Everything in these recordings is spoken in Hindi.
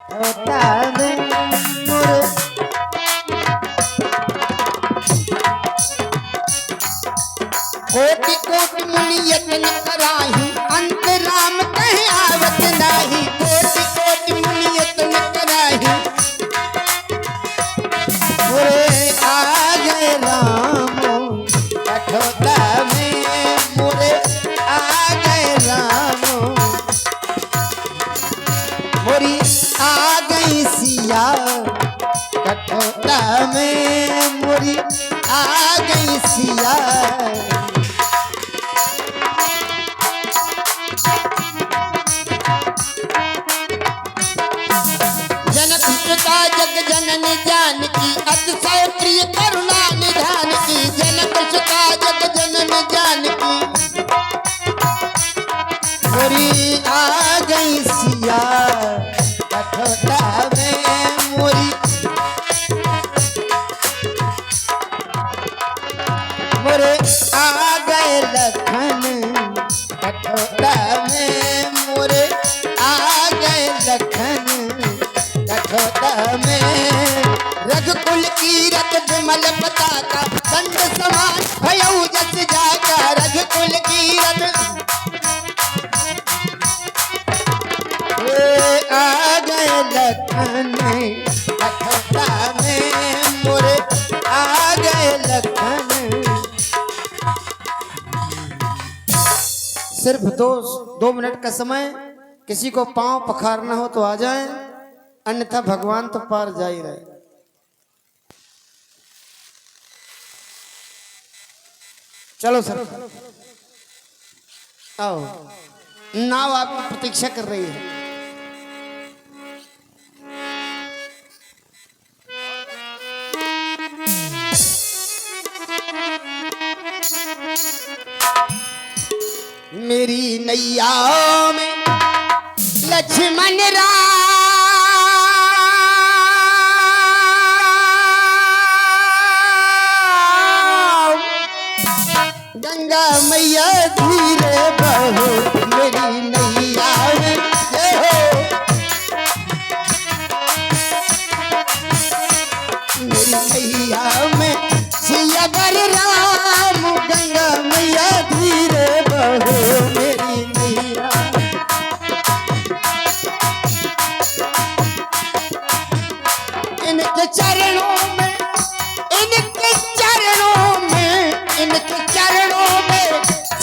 कोटि कोटि मुनि यत्न कराही अंत राम कहे आवत नाही। कोटि कोटि मुनि यत्न कराही मोरे आ गए राम कठोता में मोरे आ गए राम मोरी आ गई सिया कठोता में मोरी आ गई सिया। जग जननी जानकी अतिशय प्रिय करुणा निधान की। जनक सुता जग जननी जानकी मोरी आ गई सिया कठोता में मोरी मोरे आ गए लखन कठोता में मोरे आ गए लखन कठोता में। रघुकुल की रत विमल पताका दंड समान भयउ जस जाका। रघुकुल की रत आ गए लखन कठोता में मोरे आ गए लखन। सिर्फ दो मिनट का समय, किसी को पांव पखारना हो तो आ जाए, अन्यथा भगवान तो पार जा ही रहे। चलो सर आओ, नाव आपकी प्रतीक्षा कर रही है। मेरी नैया में लक्ष्मण राम गंगा मैया धीरे बहो। मेरी नैया में मेरी नैया में सिया बर राम गंगा मैया धीरे बहो। मेरी नैया इनके चरणों में इनके चरणों में इनके चरणों में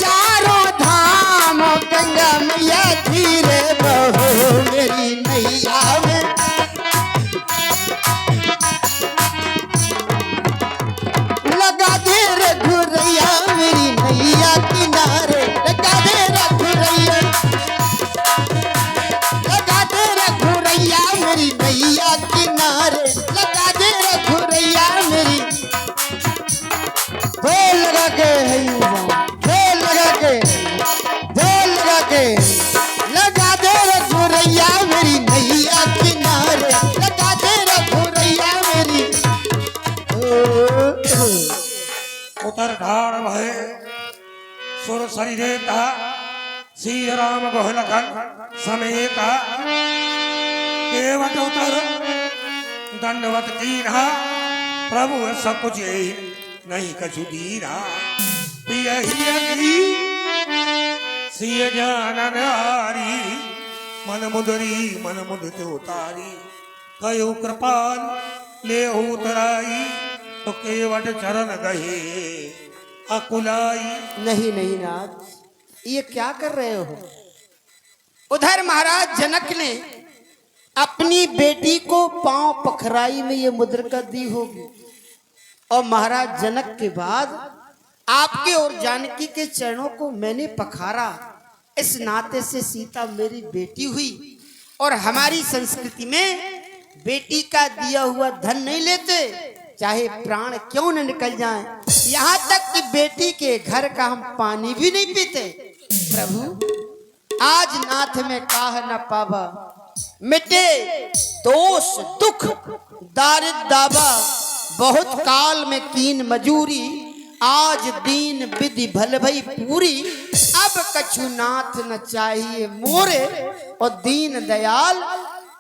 चारों धाम गंगा मैया धीरे बहो। मेरी नैया में लगा दे रघुरैया मेरी नैया किनारे। लगा दे रघुरैया लगा दे रघुरैया मेरी नैया किनारे। लगा दे रघुरैया मेरी ढोल लगा के ढोल लगा के ढोल लगा के लगा दे रघुरैया मेरी नैया किनारे। लगा दे रघुरैया मेरी उतर ढाड़ भय सुर शरीरे का श्री राम गोहलखन समेता केवट उतर दंडवत कीरा। प्रभु सब कुछ यही नहीं कछु दीरा। प्रिय ही सिय ज्ञान हारी मन मुदित उतारी। कयो कृपाल ले उतराई तो केवट चरण गहे अकुलाई। नहीं नहीं नाथ, ये क्या कर रहे हो? उधर महाराज जनक ने अपनी बेटी को पांव पखराई में ये मुद्रिका दी होगी, और महाराज जनक के बाद आपके और जानकी के चरणों को मैंने पखारा। इस नाते से सीता मेरी बेटी हुई, और हमारी संस्कृति में बेटी का दिया हुआ धन नहीं लेते, चाहे प्राण क्यों न निकल जाएं। यहाँ तक कि बेटी के घर का हम पानी भी नहीं पीते। प्रभु आज नाथ में काह न पावा, मिटे दोष दुख दारिद दावा। बहुत काल में कीन मजूरी, आज दीन विधि भल भई पूरी। अब कछु नाथ न चाहिए मोरे, और दीन दयाल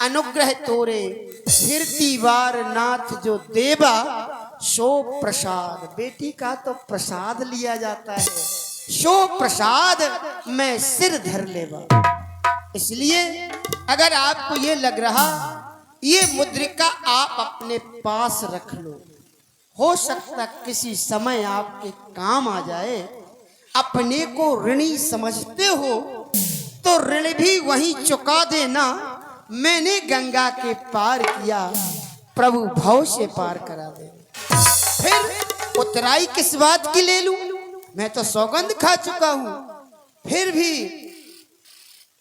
अनुग्रह तोरे फिरती बार नाथ जो देवा सो प्रसाद। बेटी का तो प्रसाद लिया जाता है, सो प्रसाद मैं सिर धर लेवा। इसलिए अगर आपको ये लग रहा ये मुद्रिका आप अपने पास रख लो, हो सकता किसी समय आपके काम आ जाए। अपने को ऋणी समझते हो तो ऋण भी वहीं चुका देना। मैंने गंगा के पार किया, प्रभु भव से पार करा दे। फिर उतराई किस बात की ले लूं, मैं तो सौगंध खा चुका हूं। फिर भी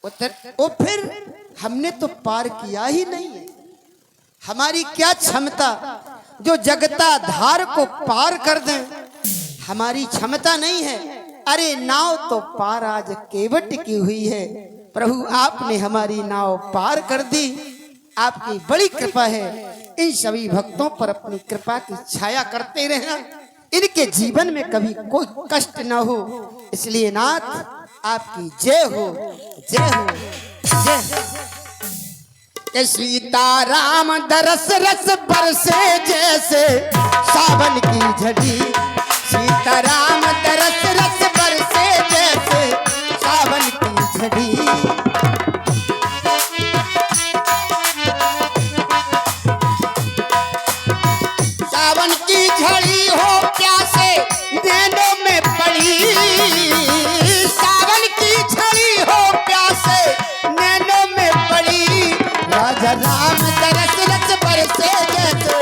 फिर हमने तो पार किया ही नहीं है। हमारी क्या क्षमता जो जगता धार को पार कर दें, हमारी क्षमता नहीं है। अरे नाव तो पार आज केवट की हुई है, प्रभु आपने हमारी नाव पार कर दी। आपकी बड़ी कृपा है। इन सभी भक्तों पर अपनी कृपा की छाया करते रहना, इनके जीवन में कभी कोई कष्ट न हो। इसलिए नाथ आपकी जय हो, जय हो, जय हो। सीताराम दरस रस बरसे जैसे सावन की झड़ी। सीताराम दरस रस बरसे जैसे सावन की झड़ी। सावन की झड़ी हो प्यासे नैनों में पड़ी। सावन की झड़ी हो प्यासे नैनों में पड़ी। राजा राम दरस रस बरसे जैसे